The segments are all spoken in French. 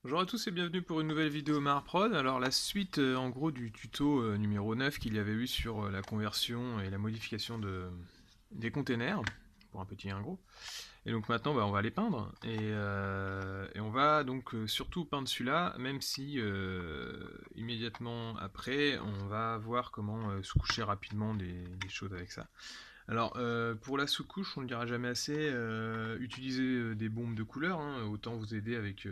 Bonjour à tous et bienvenue pour une nouvelle vidéo Marprod. Alors la suite en gros du tuto numéro 9 qu'il y avait eu sur la conversion et la modification des containers, pour un petit et un gros. Et donc maintenant on va les peindre et on va donc surtout peindre celui-là, même si immédiatement après on va voir comment se coucher rapidement des choses avec ça. Alors, pour la sous-couche, on ne le dira jamais assez, utilisez des bombes de couleur, hein, autant vous aider avec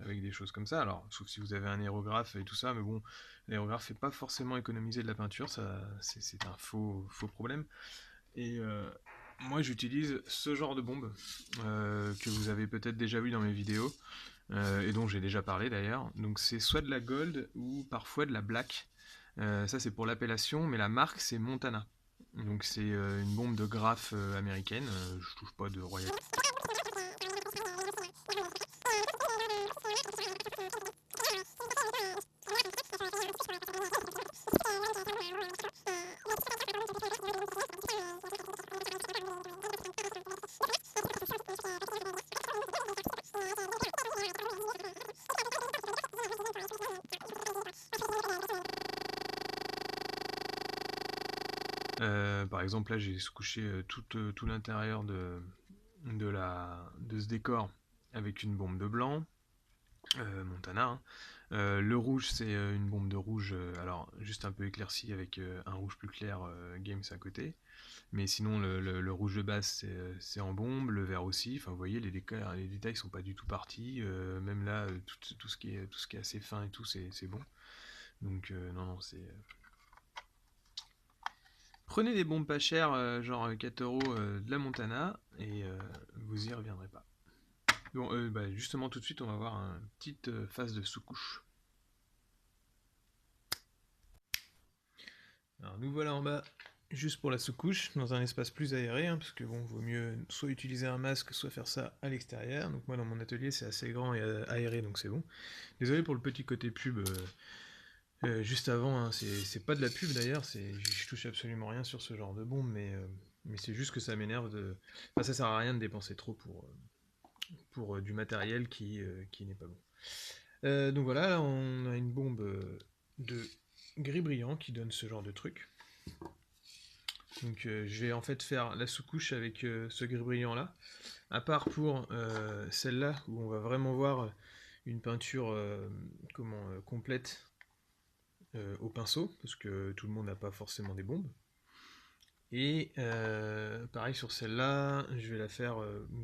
des choses comme ça. Alors, sauf si vous avez un aérographe et tout ça, mais bon, l'aérographe fait pas forcément économiser de la peinture, ça, c'est un faux problème. Et moi, j'utilise ce genre de bombe que vous avez peut-être déjà vu dans mes vidéos et dont j'ai déjà parlé d'ailleurs. Donc, c'est soit de la gold ou parfois de la black. Ça, c'est pour l'appellation, mais la marque, c'est Montana. Donc c'est une bombe de graphe américaine, je touche pas de royalty. Par exemple là j'ai couché tout l'intérieur de ce décor avec une bombe de blanc, Montana, hein. Le rouge c'est une bombe de rouge, alors juste un peu éclaircie avec un rouge plus clair Games à côté. Mais sinon le rouge de base c'est en bombe, le vert aussi, enfin vous voyez les détails sont pas du tout partis, même là tout ce qui est assez fin et tout c'est bon. Donc non c'est... Prenez des bombes pas chères, genre 4 euros de la Montana, et vous y reviendrez pas. Bon, justement tout de suite on va voir une petite phase de sous-couche. Alors nous voilà en bas, juste pour la sous-couche, dans un espace plus aéré, hein, parce que bon, vaut mieux soit utiliser un masque, soit faire ça à l'extérieur. Donc moi dans mon atelier c'est assez grand et aéré, donc c'est bon. Désolé pour le petit côté pub juste avant, hein, c'est pas de la pub d'ailleurs, je touche absolument rien sur ce genre de bombe, mais c'est juste que ça m'énerve de... Enfin ça sert à rien de dépenser trop pour du matériel qui n'est pas bon. Donc voilà, là, on a une bombe de gris brillant qui donne ce genre de truc. Donc je vais en fait faire la sous-couche avec ce gris brillant là, à part pour celle-là où on va vraiment voir une peinture complète au pinceau, parce que tout le monde n'a pas forcément des bombes. Et pareil sur celle-là, je vais la faire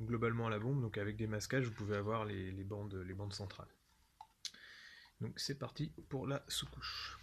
globalement à la bombe, donc avec des masquages, vous pouvez avoir les bandes centrales. Donc c'est parti pour la sous-couche.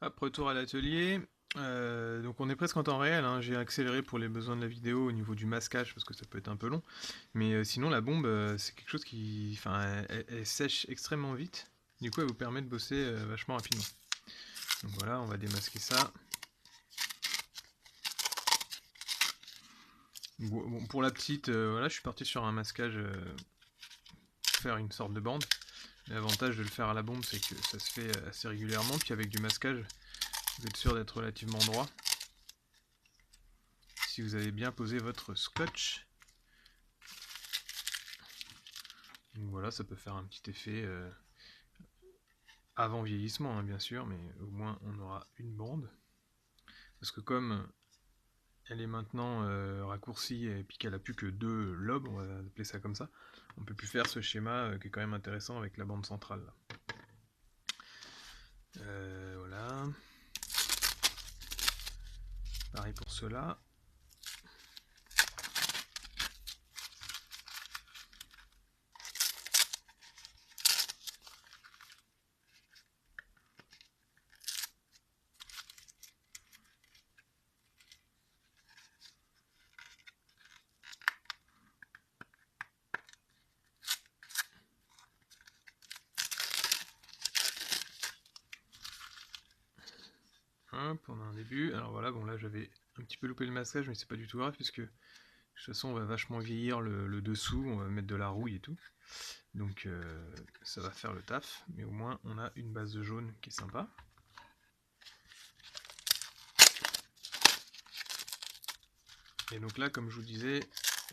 Hop, retour à l'atelier. Donc on est presque en temps réel, hein. J'ai accéléré pour les besoins de la vidéo au niveau du masquage parce que ça peut être un peu long. Mais sinon la bombe c'est quelque chose qui, enfin, elle sèche extrêmement vite. Du coup elle vous permet de bosser vachement rapidement. Donc voilà, on va démasquer ça. Bon, pour la petite, voilà, je suis parti sur un masquage pour faire une sorte de bande. L'avantage de le faire à la bombe, c'est que ça se fait assez régulièrement. Puis avec du masquage, vous êtes sûr d'être relativement droit. Si vous avez bien posé votre scotch. Donc voilà, ça peut faire un petit effet avant vieillissement, hein, bien sûr, mais au moins on aura une bande. Parce que comme elle est maintenant raccourcie et puis qu'elle a plus que 2 lobes, on va appeler ça comme ça, on peut plus faire ce schéma qui est quand même intéressant avec la bande centrale. Voilà. Pareil pour cela. Hop, on a un début. Alors voilà, bon là j'avais un petit peu loupé le masquage, mais c'est pas du tout grave puisque de toute façon on va vachement vieillir le dessous, on va mettre de la rouille et tout. Donc ça va faire le taf, mais au moins on a une base de jaune qui est sympa. Et donc là, comme je vous disais,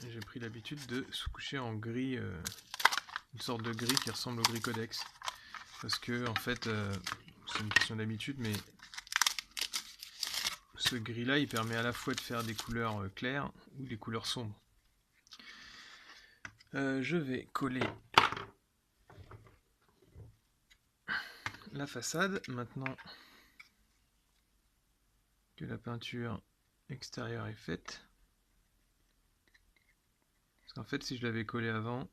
j'ai pris l'habitude de sous-coucher en gris, une sorte de gris qui ressemble au gris codex. Parce que en fait, c'est une question d'habitude, mais ce gris là il permet à la fois de faire des couleurs claires ou des couleurs sombres. Je vais coller la façade maintenant que la peinture extérieure est faite. Parce qu'en fait si je l'avais collé avant,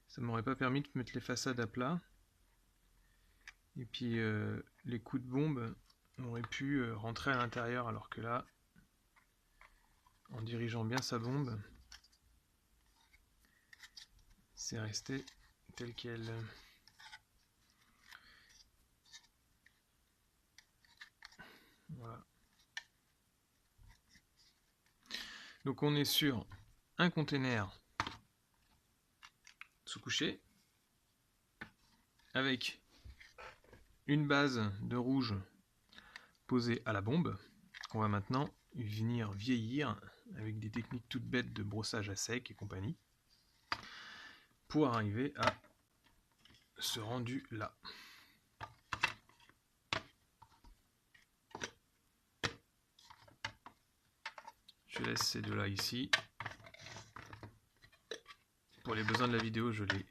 ça m'aurait pas permis de mettre les façades à plat. Et puis les coups de bombe auraient pu rentrer à l'intérieur, alors que là, en dirigeant bien sa bombe, c'est resté tel quel. Voilà. Donc on est sur un container sous-couché avec une base de rouge posée à la bombe qu'on va maintenant venir vieillir avec des techniques toutes bêtes de brossage à sec et compagnie pour arriver à ce rendu là. Je laisse ces deux là ici. Pour les besoins de la vidéo, je les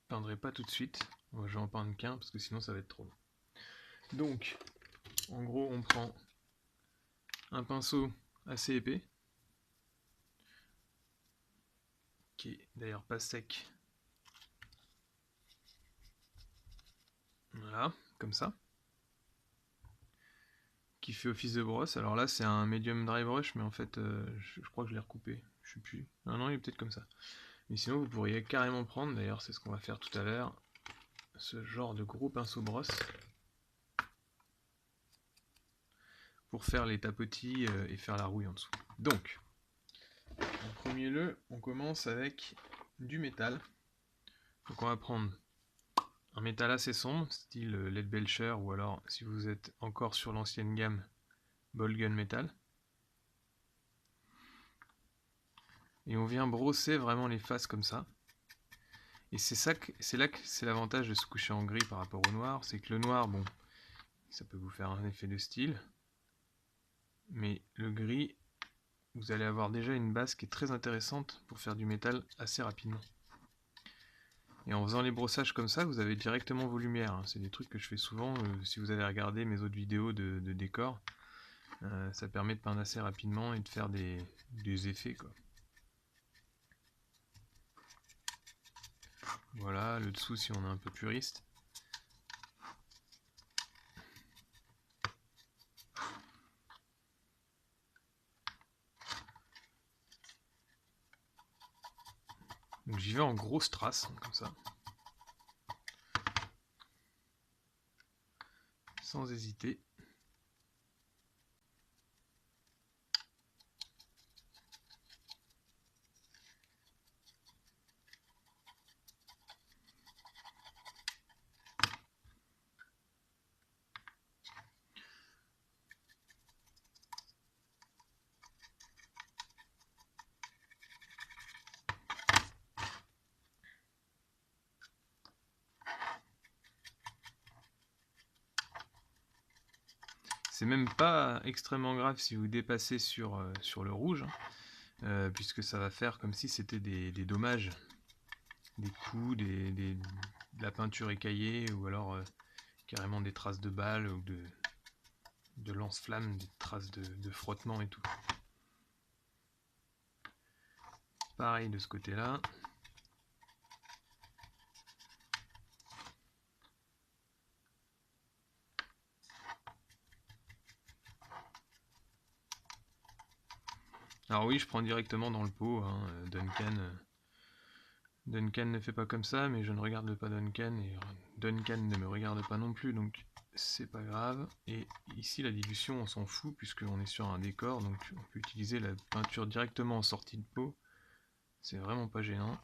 peindrai pas tout de suite. Je vais en peindre qu'un parce que sinon ça va être trop long. Donc, en gros, on prend un pinceau assez épais, qui est d'ailleurs pas sec. Voilà, comme ça. Qui fait office de brosse. Alors là, c'est un medium dry brush, mais en fait, je crois que je l'ai recoupé. Je sais plus. Non, il est peut-être comme ça. Mais sinon, vous pourriez carrément prendre, d'ailleurs, c'est ce qu'on va faire tout à l'heure, ce genre de gros pinceau brosse pour faire les tapotis et faire la rouille en dessous. Donc, en premier lieu, on commence avec du métal. Donc on va prendre un métal assez sombre, style LED Belcher, ou alors, si vous êtes encore sur l'ancienne gamme, Bolgun Metal. Et on vient brosser vraiment les faces comme ça. Et c'est là que c'est l'avantage de se coucher en gris par rapport au noir, c'est que le noir, bon, ça peut vous faire un effet de style, mais le gris, vous allez avoir déjà une base qui est très intéressante pour faire du métal assez rapidement. Et en faisant les brossages comme ça, vous avez directement vos lumières, hein. C'est des trucs que je fais souvent, si vous avez regardé mes autres vidéos de décor, ça permet de peindre assez rapidement et de faire des effets, quoi. Voilà, le dessous si on est un peu puriste. Donc j'y vais en grosse trace, comme ça. Sans hésiter. C'est même pas extrêmement grave si vous dépassez sur le rouge, hein, puisque ça va faire comme si c'était des dommages, des coups, de la peinture écaillée, ou alors carrément des traces de balles ou de lance-flammes, des traces de frottement et tout. Pareil de ce côté-là. Alors oui, je prends directement dans le pot, hein. Duncan ne fait pas comme ça, mais je ne regarde pas Duncan, et Duncan ne me regarde pas non plus, donc c'est pas grave. Et ici, la dilution, on s'en fout, puisqu'on est sur un décor, donc on peut utiliser la peinture directement en sortie de pot. C'est vraiment pas gênant.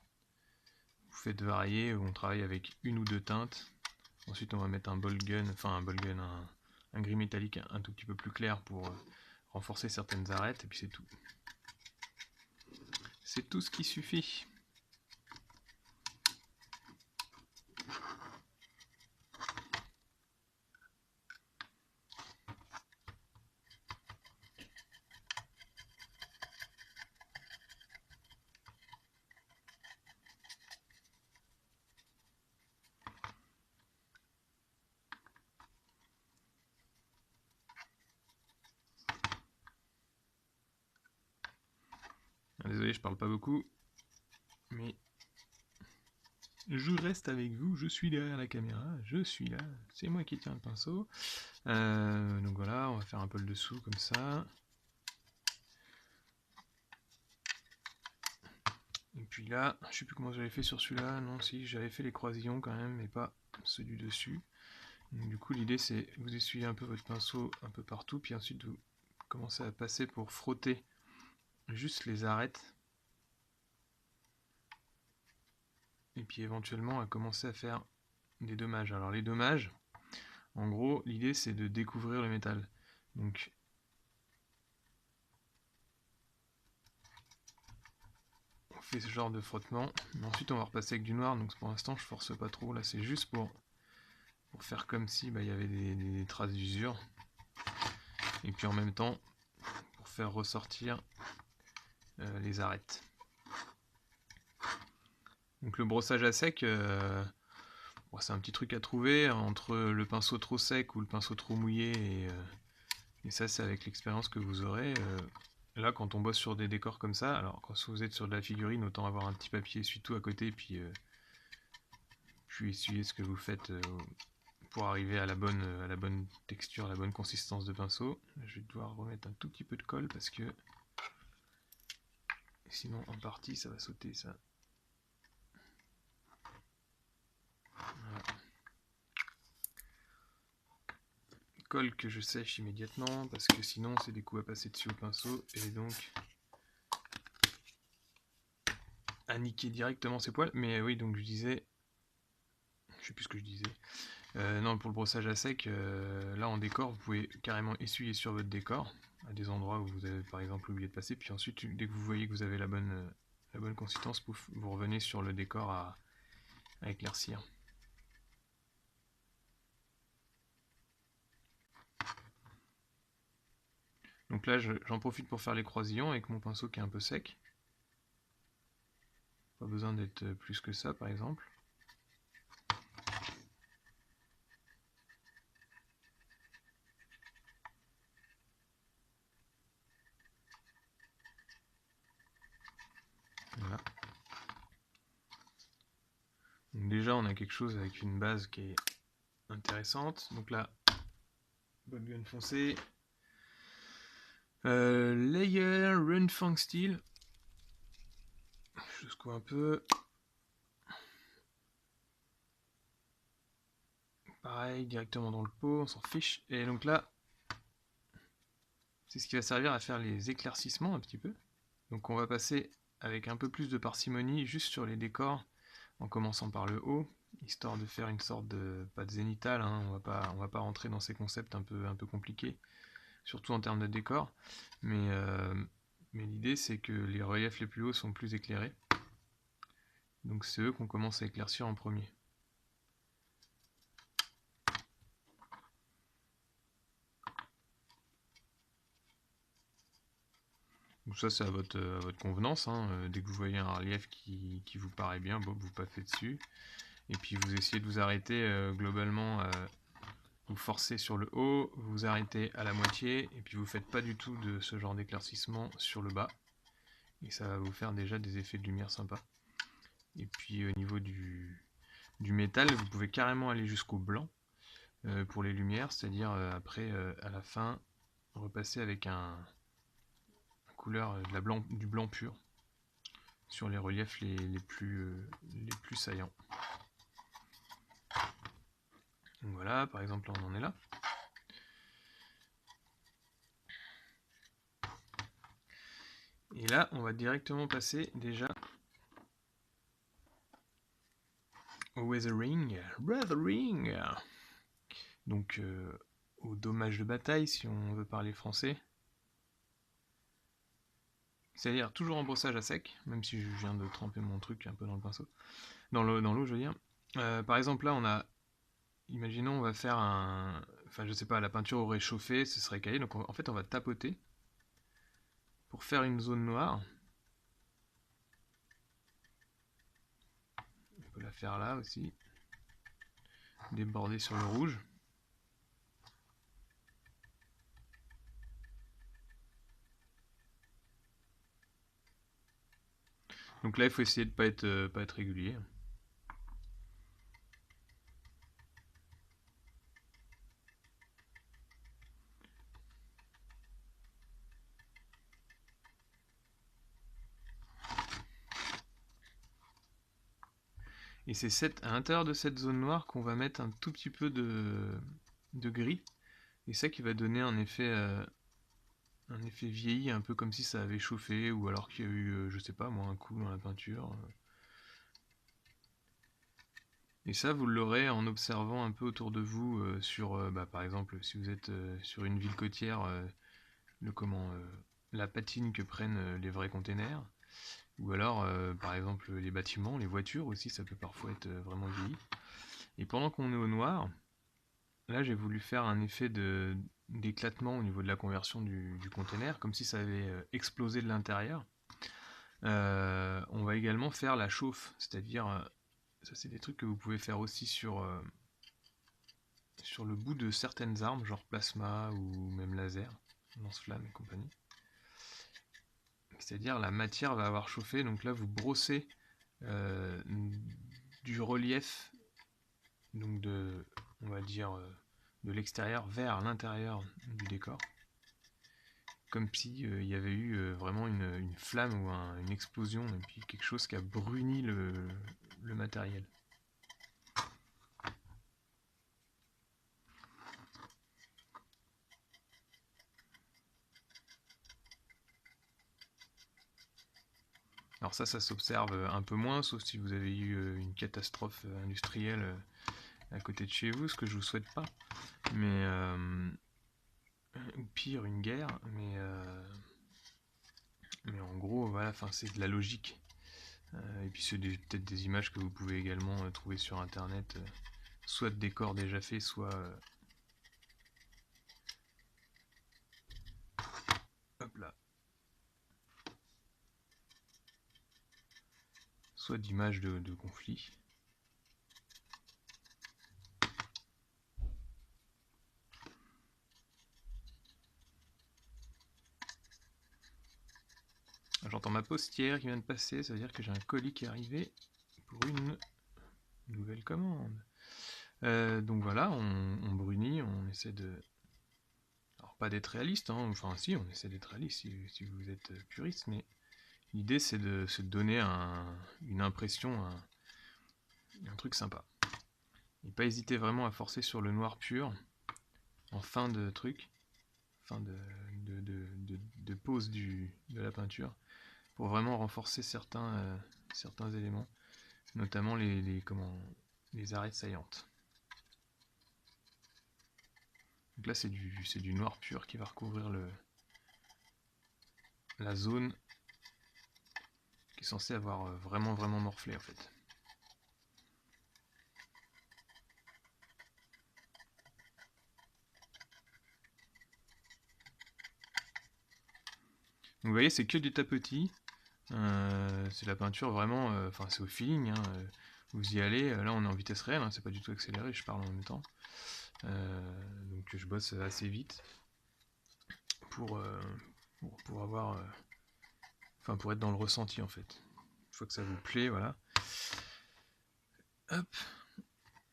Vous faites varier, on travaille avec une ou deux teintes. Ensuite, on va mettre un ball gun, un gris métallique un tout petit peu plus clair pour renforcer certaines arêtes, et puis c'est tout. C'est tout ce qui suffit. Désolé, je parle pas beaucoup, mais je reste avec vous, je suis derrière la caméra, je suis là, c'est moi qui tiens le pinceau. Donc voilà, on va faire un peu le dessous comme ça. Et puis là, je sais plus comment j'avais fait sur celui-là, non si, j'avais fait les croisillons quand même, mais pas ceux du dessus. Donc, du coup l'idée c'est vous essuyez un peu votre pinceau un peu partout, puis ensuite vous commencez à passer pour frotter juste les arêtes. Et puis éventuellement à commencer à faire des dommages. Alors les dommages, en gros, l'idée c'est de découvrir le métal. Donc on fait ce genre de frottement, mais ensuite on va repasser avec du noir, donc pour l'instant je force pas trop, là c'est juste pour faire comme si y avait des traces d'usure. Et puis en même temps, pour faire ressortir les arêtes. Donc le brossage à sec, c'est un petit truc à trouver entre le pinceau trop sec ou le pinceau trop mouillé, et ça c'est avec l'expérience que vous aurez. Là quand on bosse sur des décors comme ça, alors quand vous êtes sur de la figurine, autant avoir un petit papier essuie-tout à côté, puis essuyer ce que vous faites pour arriver à la bonne texture, à la bonne consistance de pinceau. Je vais devoir remettre un tout petit peu de colle parce que sinon en partie ça va sauter ça. Voilà. Colle que je sèche immédiatement parce que sinon c'est des coups à passer dessus au pinceau et donc à niquer directement ses poils. Mais oui, donc je disais, je sais plus ce que je disais. Non, pour le brossage à sec, là en décor, vous pouvez carrément essuyer sur votre décor à des endroits où vous avez par exemple oublié de passer, puis ensuite dès que vous voyez que vous avez la bonne consistance, pouf, vous revenez sur le décor à éclaircir. Donc là j'en profite pour faire les croisillons avec mon pinceau qui est un peu sec. Pas besoin d'être plus que ça par exemple. Voilà. Donc déjà on a quelque chose avec une base qui est intéressante. Donc là, ball gun foncé. Layer Run Fang Steel. Je secoue un peu. pareil, directement dans le pot, on s'en fiche. Et donc là, c'est ce qui va servir à faire les éclaircissements un petit peu. Donc on va passer avec un peu plus de parcimonie juste sur les décors, en commençant par le haut, histoire de faire une sorte de, pas de zénithal, hein, on va pas rentrer dans ces concepts un peu compliqués, surtout en termes de décor, mais l'idée c'est que les reliefs les plus hauts sont plus éclairés, donc c'est eux qu'on commence à éclaircir en premier. Donc ça c'est à votre convenance, hein. Dès que vous voyez un relief qui vous paraît bien, bon, vous passez dessus, et puis vous essayez de vous arrêter globalement, vous forcez sur le haut, vous vous arrêtez à la moitié, et puis vous faites pas du tout de ce genre d'éclaircissement sur le bas, et ça va vous faire déjà des effets de lumière sympas. Et puis au niveau du métal, vous pouvez carrément aller jusqu'au blanc pour les lumières, c'est-à-dire après à la fin repasser avec un couleur du blanc pur sur les reliefs les plus saillants. Donc voilà, par exemple là on en est là. Et là on va directement passer déjà au weathering, donc au dommage de bataille si on veut parler français. C'est-à-dire toujours en brossage à sec, même si je viens de tremper mon truc un peu dans le pinceau. Dans l'eau, je veux dire. Par exemple, là, on a... Imaginons, on va faire un... Enfin, je sais pas, la peinture aurait chauffé, ce serait caillé. Donc, en fait, on va tapoter pour faire une zone noire. On peut la faire là aussi. Déborder sur le rouge. Donc là, il faut essayer de pas être régulier. Et c'est à l'intérieur de cette zone noire qu'on va mettre un tout petit peu de gris. Et ça qui va donner un effet vieilli, un peu comme si ça avait chauffé, ou alors qu'il y a eu, je sais pas moi, un coup dans la peinture. Et ça, vous l'aurez en observant un peu autour de vous par exemple, si vous êtes sur une ville côtière, la patine que prennent les vrais containers, ou alors, par exemple, les bâtiments, les voitures aussi, ça peut parfois être vraiment vieilli. Et pendant qu'on est au noir, là, j'ai voulu faire un effet d'éclatement au niveau de la conversion du container, comme si ça avait explosé de l'intérieur. On va également faire la chauffe, c'est-à-dire, ça c'est des trucs que vous pouvez faire aussi sur le bout de certaines armes, genre plasma ou même laser, lance-flamme et compagnie. C'est-à-dire la matière va avoir chauffé, donc là vous brossez du relief, donc on va dire de l'extérieur vers l'intérieur du décor, comme si il y avait eu vraiment une flamme ou une explosion, et puis quelque chose qui a bruni le matériel. Alors ça s'observe un peu moins, sauf si vous avez eu une catastrophe industrielle à côté de chez vous, ce que je vous souhaite pas. Mais ou pire, une guerre. Mais en gros, voilà, c'est de la logique. Et puis c'est peut-être des images que vous pouvez également trouver sur internet, soit de décors déjà faits, soit hop là, soit d'images de conflits. J'entends ma postière qui vient de passer, ça veut dire que j'ai un colis qui est arrivé pour une nouvelle commande. Donc voilà, on brunit, on essaie de... Alors pas d'être réaliste, hein, enfin si, on essaie d'être réaliste si vous êtes puriste, mais l'idée c'est de se donner une impression, un truc sympa. Et pas hésiter vraiment à forcer sur le noir pur en fin de truc, fin de pose de la peinture, pour vraiment renforcer certains éléments, notamment les arêtes saillantes. Donc là c'est du noir pur qui va recouvrir la zone qui est censée avoir vraiment morflé en fait. Donc vous voyez, c'est que du tapotis. C'est la peinture vraiment, enfin c'est au feeling, hein, vous y allez, là on est en vitesse réelle, hein, c'est pas du tout accéléré, je parle en même temps. Donc je bosse assez vite pour avoir, enfin pour être dans le ressenti en fait. Une fois que ça vous plaît, voilà. Hop.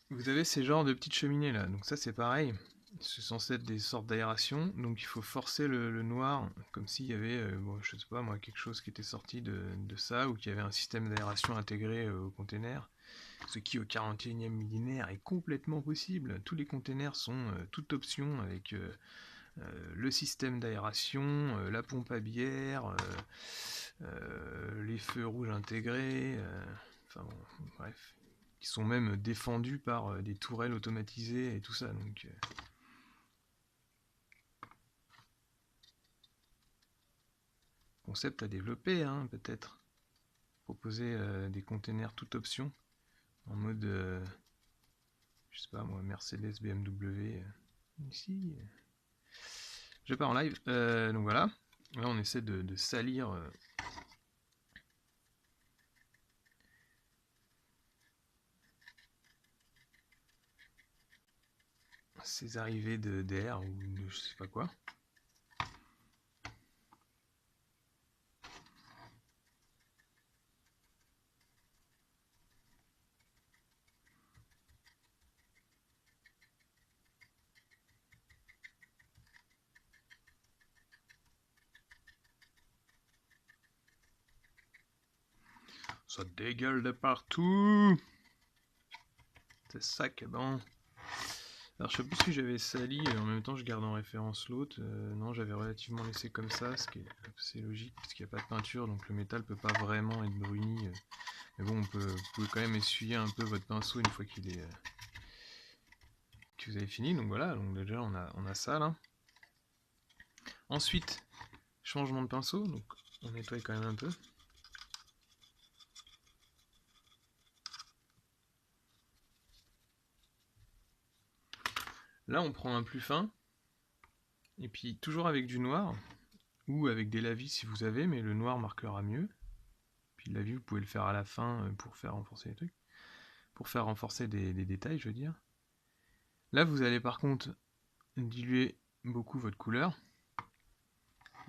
Vous avez ces genres de petites cheminées là, donc ça c'est pareil. C'est censé être des sortes d'aération, donc il faut forcer le noir, comme s'il y avait, bon, je sais pas moi, quelque chose qui était sorti de ça, ou qu'il y avait un système d'aération intégré au container, ce qui au 41e millénaire est complètement possible. Tous les containers sont toute option avec le système d'aération, la pompe à bière, les feux rouges intégrés, enfin bon, bref, qui sont même défendus par des tourelles automatisées et tout ça, donc... concept à développer, hein, peut-être. Proposer des containers toute option, en mode, je sais pas moi, Mercedes, BMW, ici. Je pars en live, donc voilà. Là on essaie de salir ces arrivées d'air ou de je sais pas quoi. Ça dégueule de partout. C'est ça qui est bon. Alors je sais plus si j'avais sali, en même temps je garde en référence l'autre. Non, j'avais relativement laissé comme ça, ce qui est assez logique, parce qu'il n'y a pas de peinture, donc le métal peut pas vraiment être bruni. Mais bon, vous pouvez quand même essuyer un peu votre pinceau une fois qu'il est que vous avez fini. Donc voilà, donc déjà on a ça là. Ensuite, changement de pinceau, donc on nettoie quand même un peu. Là on prend un plus fin, et puis toujours avec du noir, ou avec des lavis si vous avez, mais le noir marquera mieux. Puis le lavis vous pouvez le faire à la fin pour faire renforcer les trucs. Pour faire renforcer des détails, je veux dire. Là vous allez par contre diluer beaucoup votre couleur.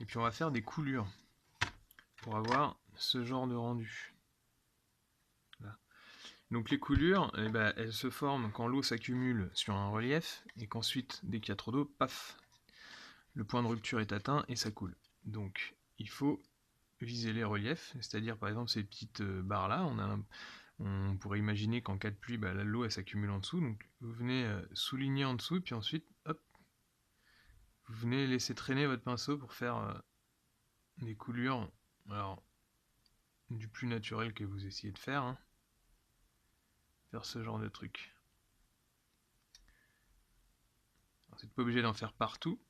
Et puis on va faire des coulures pour avoir ce genre de rendu. Là. Donc les coulures, eh ben, elles se forment quand l'eau s'accumule sur un relief et qu'ensuite, dès qu'il y a trop d'eau, paf, le point de rupture est atteint et ça coule. Donc il faut viser les reliefs, c'est-à-dire par exemple ces petites barres là, on pourrait imaginer qu'en cas de pluie, bah, l'eau elle s'accumule en dessous, donc vous venez souligner en dessous, puis ensuite, hop, vous venez laisser traîner votre pinceau pour faire des coulures, alors du plus naturel que vous essayez de faire, hein. Faire ce genre de truc. Vous n'êtes pas obligé d'en faire partout,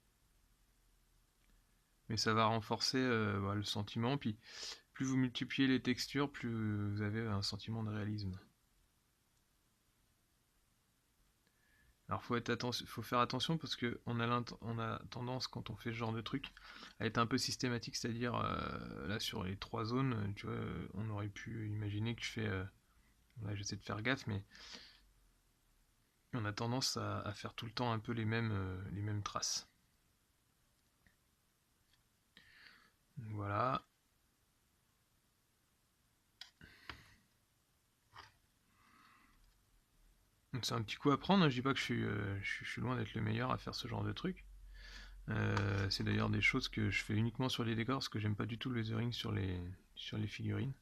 mais ça va renforcer le sentiment. Puis plus vous multipliez les textures, plus vous avez un sentiment de réalisme. Alors faut faire attention parce que on a tendance quand on fait ce genre de truc à être un peu systématique, c'est-à-dire là sur les 3 zones, tu vois, on aurait pu imaginer que je fais, là j'essaie de faire gaffe, mais on a tendance à faire tout le temps un peu les mêmes traces. Voilà. Donc c'est un petit coup à prendre, hein. Je dis pas que je suis loin d'être le meilleur à faire ce genre de truc. C'est d'ailleurs des choses que je fais uniquement sur les décors parce que j'aime pas du tout le weathering sur les figurines.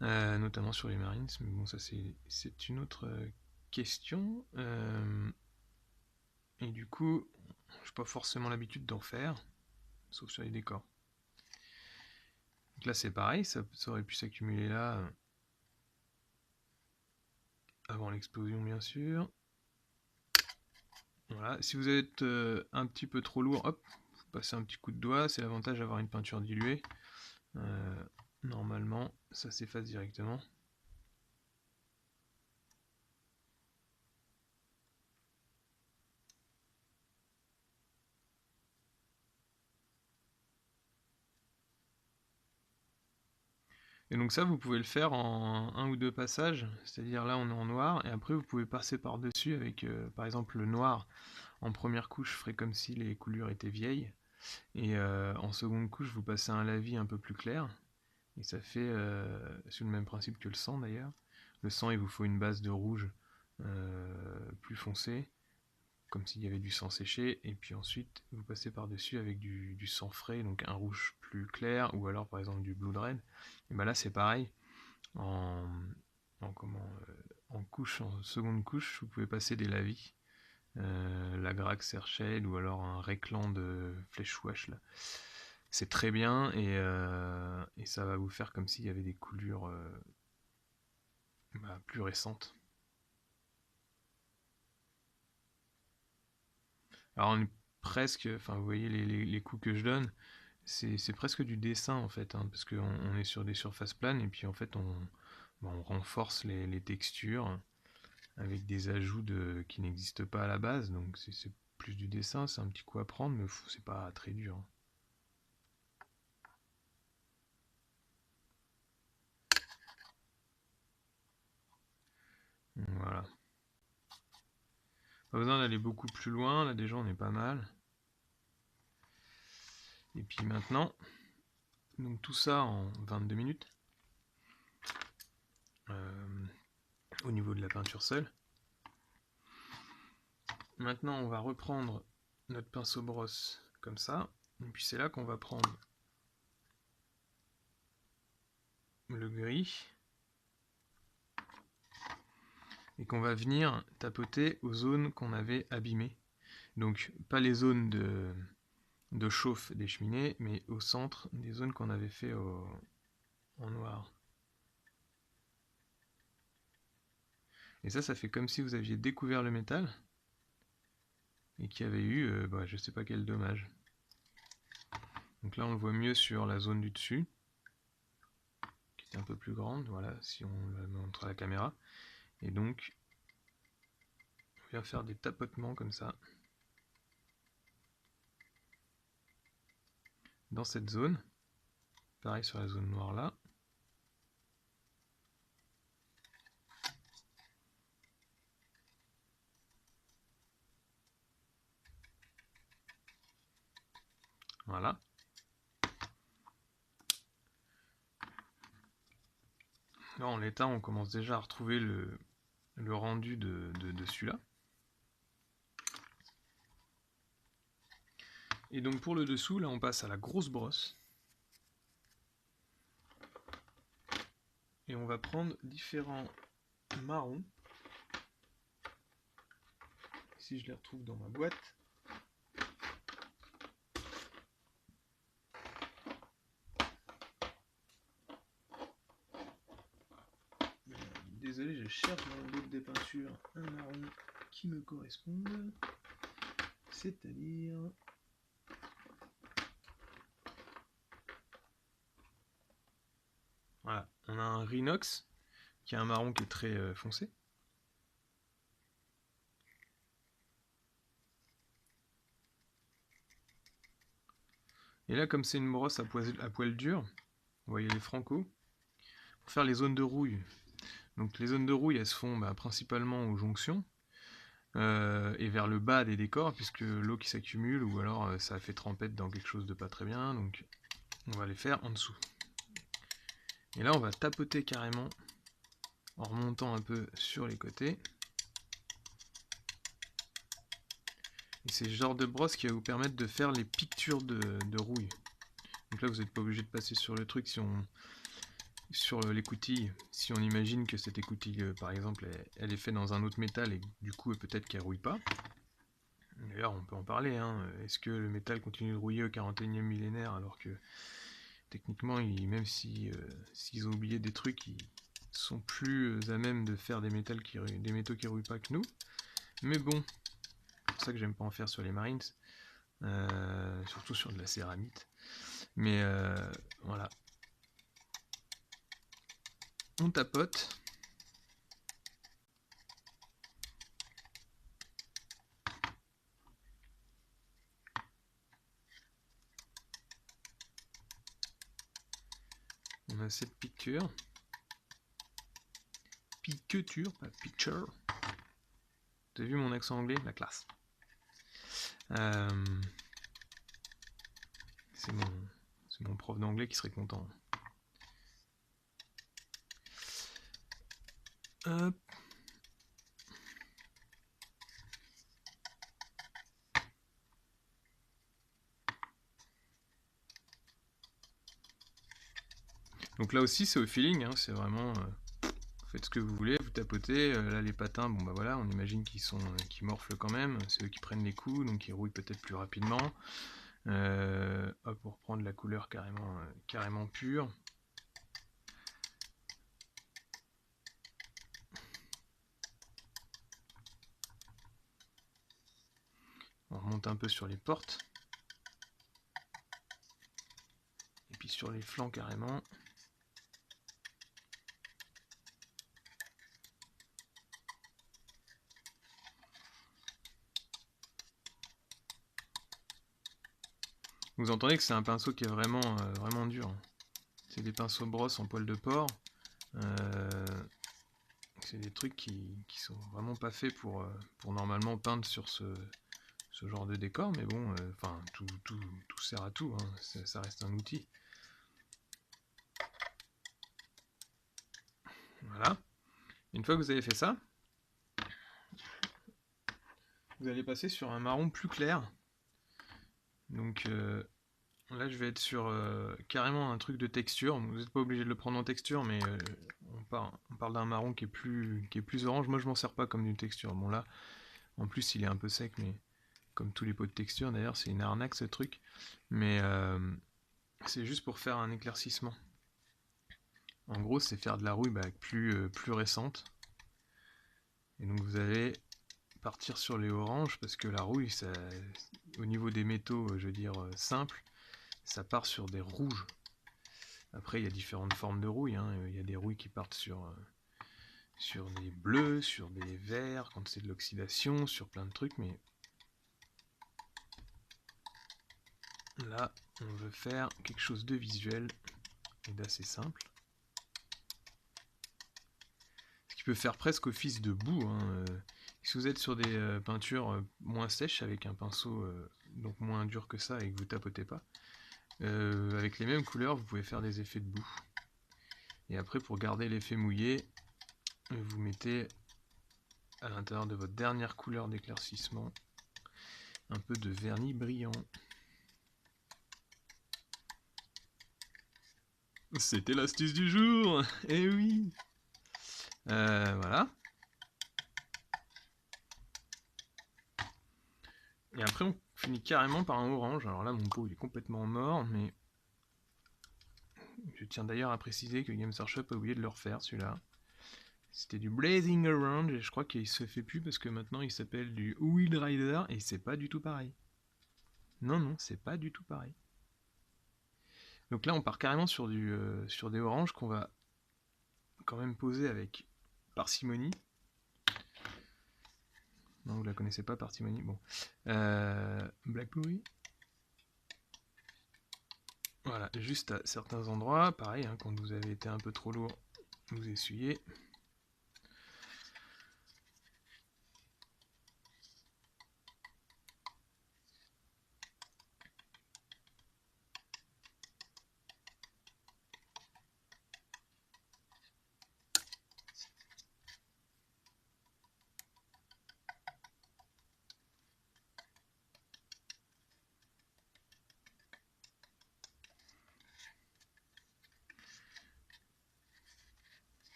Notamment sur les Marines, mais bon ça c'est une autre question. Et du coup, j'ai pas forcément l'habitude d'en faire, sauf sur les décors. Donc là c'est pareil, ça aurait pu s'accumuler là, avant l'explosion bien sûr. Voilà, si vous êtes un petit peu trop lourd, hop, vous passez un petit coup de doigt, c'est l'avantage d'avoir une peinture diluée. Normalement, ça s'efface directement. Et donc ça, vous pouvez le faire en un ou deux passages, c'est-à-dire là on est en noir, et après vous pouvez passer par-dessus avec, par exemple, le noir. En première couche, je ferai comme si les coulures étaient vieilles, et en seconde couche, vous passez un lavis un peu plus clair, et ça fait, sur le même principe que le sang d'ailleurs. Le sang, il vous faut une base de rouge plus foncé, comme s'il y avait du sang séché, et puis ensuite vous passez par-dessus avec du sang frais, donc un rouge plus clair, ou alors par exemple du Blood Red. Et ben là c'est pareil, en, en seconde couche, vous pouvez passer des lavis, la Grax Sershade ou alors un Rekland Fleshwash là. C'est très bien et ça va vous faire comme s'il y avait des coulures plus récentes. Alors on est presque, enfin vous voyez les coups que je donne, c'est presque du dessin en fait, hein, parce qu'on est sur des surfaces planes et puis en fait on renforce les textures avec des ajouts qui n'existent pas à la base, donc c'est plus du dessin, c'est un petit coup à prendre, mais c'est pas très dur. Voilà. Pas besoin d'aller beaucoup plus loin, là déjà on est pas mal. Et puis maintenant, donc tout ça en 22 minutes, au niveau de la peinture seule. Maintenant on va reprendre notre pinceau brosse comme ça, et puis c'est là qu'on va prendre le gris, et qu'on va venir tapoter aux zones qu'on avait abîmées. Donc pas les zones de chauffe des cheminées, mais au centre des zones qu'on avait fait en noir. Et ça fait comme si vous aviez découvert le métal et qu'il y avait eu, je sais pas quel dommage. Donc là on le voit mieux sur la zone du dessus, qui était un peu plus grande, voilà, si on la montre à la caméra. Et donc, on vient faire des tapotements comme ça, dans cette zone. Pareil sur la zone noire là. Voilà. Là en l'état on commence déjà à retrouver le rendu de celui-là. Et donc pour le dessous, là on passe à la grosse brosse. Et on va prendre différents marrons. Si je les retrouve dans ma boîte. Désolé, je cherche dans le boîte des peintures un marron qui me corresponde. C'est-à-dire... Voilà, on a un Rhinox qui a un marron qui est très foncé. Et là, comme c'est une brosse à poil dur, vous voyez les francos, pour faire les zones de rouille. Donc les zones de rouille, elles se font principalement aux jonctions et vers le bas des décors, puisque l'eau qui s'accumule, ou alors ça a fait trempette dans quelque chose de pas très bien, donc on va les faire en dessous. Et là, on va tapoter carrément en remontant un peu sur les côtés. Et c'est ce genre de brosse qui va vous permettre de faire les pictures de rouille. Donc là, vous n'êtes pas obligé de passer sur le truc si on sur l'écoutille, si on imagine que cette écoutille, par exemple, elle est faite dans un autre métal et du coup peut-être qu'elle rouille pas. D'ailleurs, on peut en parler, hein. Est-ce que le métal continue de rouiller au 41e millénaire alors que techniquement, même si s'ils ont oublié des trucs, ils sont plus à même de faire des métaux qui rouillent pas que nous. Mais bon, c'est pour ça que j'aime pas en faire sur les Marines, surtout sur de la céramite. Mais voilà. On tapote. On a cette piqûre. Piqueture, pas picture. T'as vu mon accent anglais? La classe. C'est mon prof d'anglais qui serait content. Hop. Donc là aussi c'est au feeling, hein, c'est vraiment faites ce que vous voulez, vous tapotez. Là les patins, bon bah voilà, on imagine qu'ils morflent quand même, c'est eux qui prennent les coups, donc ils rouillent peut-être plus rapidement. Hop, pour prendre la couleur carrément pure. On remonte un peu sur les portes. Et puis sur les flancs carrément. Vous entendez que c'est un pinceau qui est vraiment dur. C'est des pinceaux brosse en poil de porc. C'est des trucs qui sont vraiment pas faits pour normalement peindre sur ce genre de décor, mais bon, enfin, tout sert à tout, hein, ça reste un outil. Voilà. Une fois que vous avez fait ça, vous allez passer sur un marron plus clair. Donc là, je vais être sur carrément un truc de texture. Vous n'êtes pas obligé de le prendre en texture, mais on parle d'un marron qui est plus orange. Moi, je m'en sers pas comme d'une texture. Bon là, en plus, il est un peu sec, mais comme tous les pots de texture, d'ailleurs, c'est une arnaque ce truc. Mais c'est juste pour faire un éclaircissement. En gros, c'est faire de la rouille plus récente. Et donc vous allez partir sur les oranges parce que la rouille, au niveau des métaux, je veux dire simples, ça part sur des rouges. Après, il y a différentes formes de rouille. Il y a des rouilles qui partent sur des bleus, sur des verts, quand c'est de l'oxydation, sur plein de trucs. Mais là, on veut faire quelque chose de visuel et d'assez simple. Ce qui peut faire presque office de boue. Si vous êtes sur des peintures moins sèches avec un pinceau donc moins dur que ça et que vous tapotez pas, avec les mêmes couleurs vous pouvez faire des effets de boue. Et après, pour garder l'effet mouillé, vous mettez à l'intérieur de votre dernière couleur d'éclaircissement un peu de vernis brillant. C'était l'astuce du jour. Eh oui. Voilà. Et après on finit carrément par un orange. Alors là mon pot il est complètement mort, mais je tiens d'ailleurs à préciser que Games Workshop a oublié de le refaire celui-là. C'était du Blazing Orange et je crois qu'il se fait plus parce que maintenant il s'appelle du Wild Rider et c'est pas du tout pareil. Non, c'est pas du tout pareil. Donc là on part carrément sur des oranges qu'on va quand même poser avec parcimonie. Non, vous la connaissez pas, parcimonie. Bon. Blackberry. Voilà, juste à certains endroits, pareil, quand vous avez été un peu trop lourd, vous essuyez.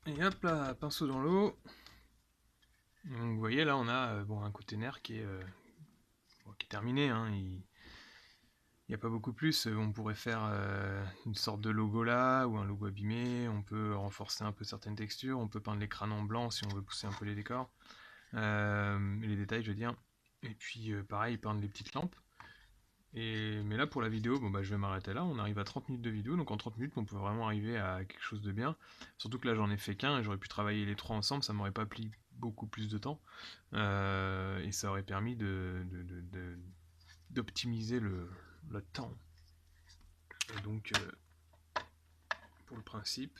Et hop là, pinceau dans l'eau. Donc vous voyez là on a bon, un container qui est terminé, hein. Il n'y a pas beaucoup plus. On pourrait faire une sorte de logo là, ou un logo abîmé. On peut renforcer un peu certaines textures. On peut peindre les crânes en blanc si on veut pousser un peu les décors. Les détails je veux dire. Et puis pareil, peindre les petites lampes. Mais là pour la vidéo, bon, bah, je vais m'arrêter là. On arrive à 30 minutes de vidéo, donc en 30 minutes on peut vraiment arriver à quelque chose de bien. Surtout que là j'en ai fait qu'un et j'aurais pu travailler les trois ensemble, ça m'aurait pas pris beaucoup plus de temps. Et ça aurait permis d'optimiser le temps. Et donc pour le principe,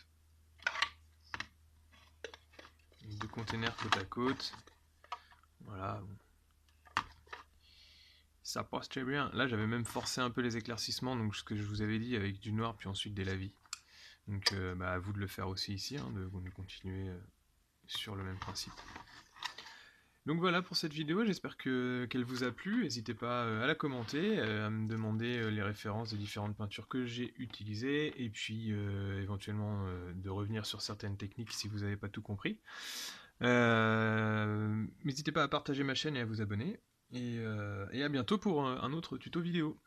deux containers côte à côte. Voilà. Ça passe très bien. Là j'avais même forcé un peu les éclaircissements, donc ce que je vous avais dit avec du noir puis ensuite des lavis. Donc bah, à vous de le faire aussi ici, hein, de continuer sur le même principe. Donc voilà pour cette vidéo, j'espère qu'elle vous a plu. N'hésitez pas à la commenter, à me demander les références des différentes peintures que j'ai utilisées, et puis éventuellement de revenir sur certaines techniques si vous n'avez pas tout compris. N'hésitez pas à partager ma chaîne et à vous abonner, et à bientôt pour un autre tuto vidéo.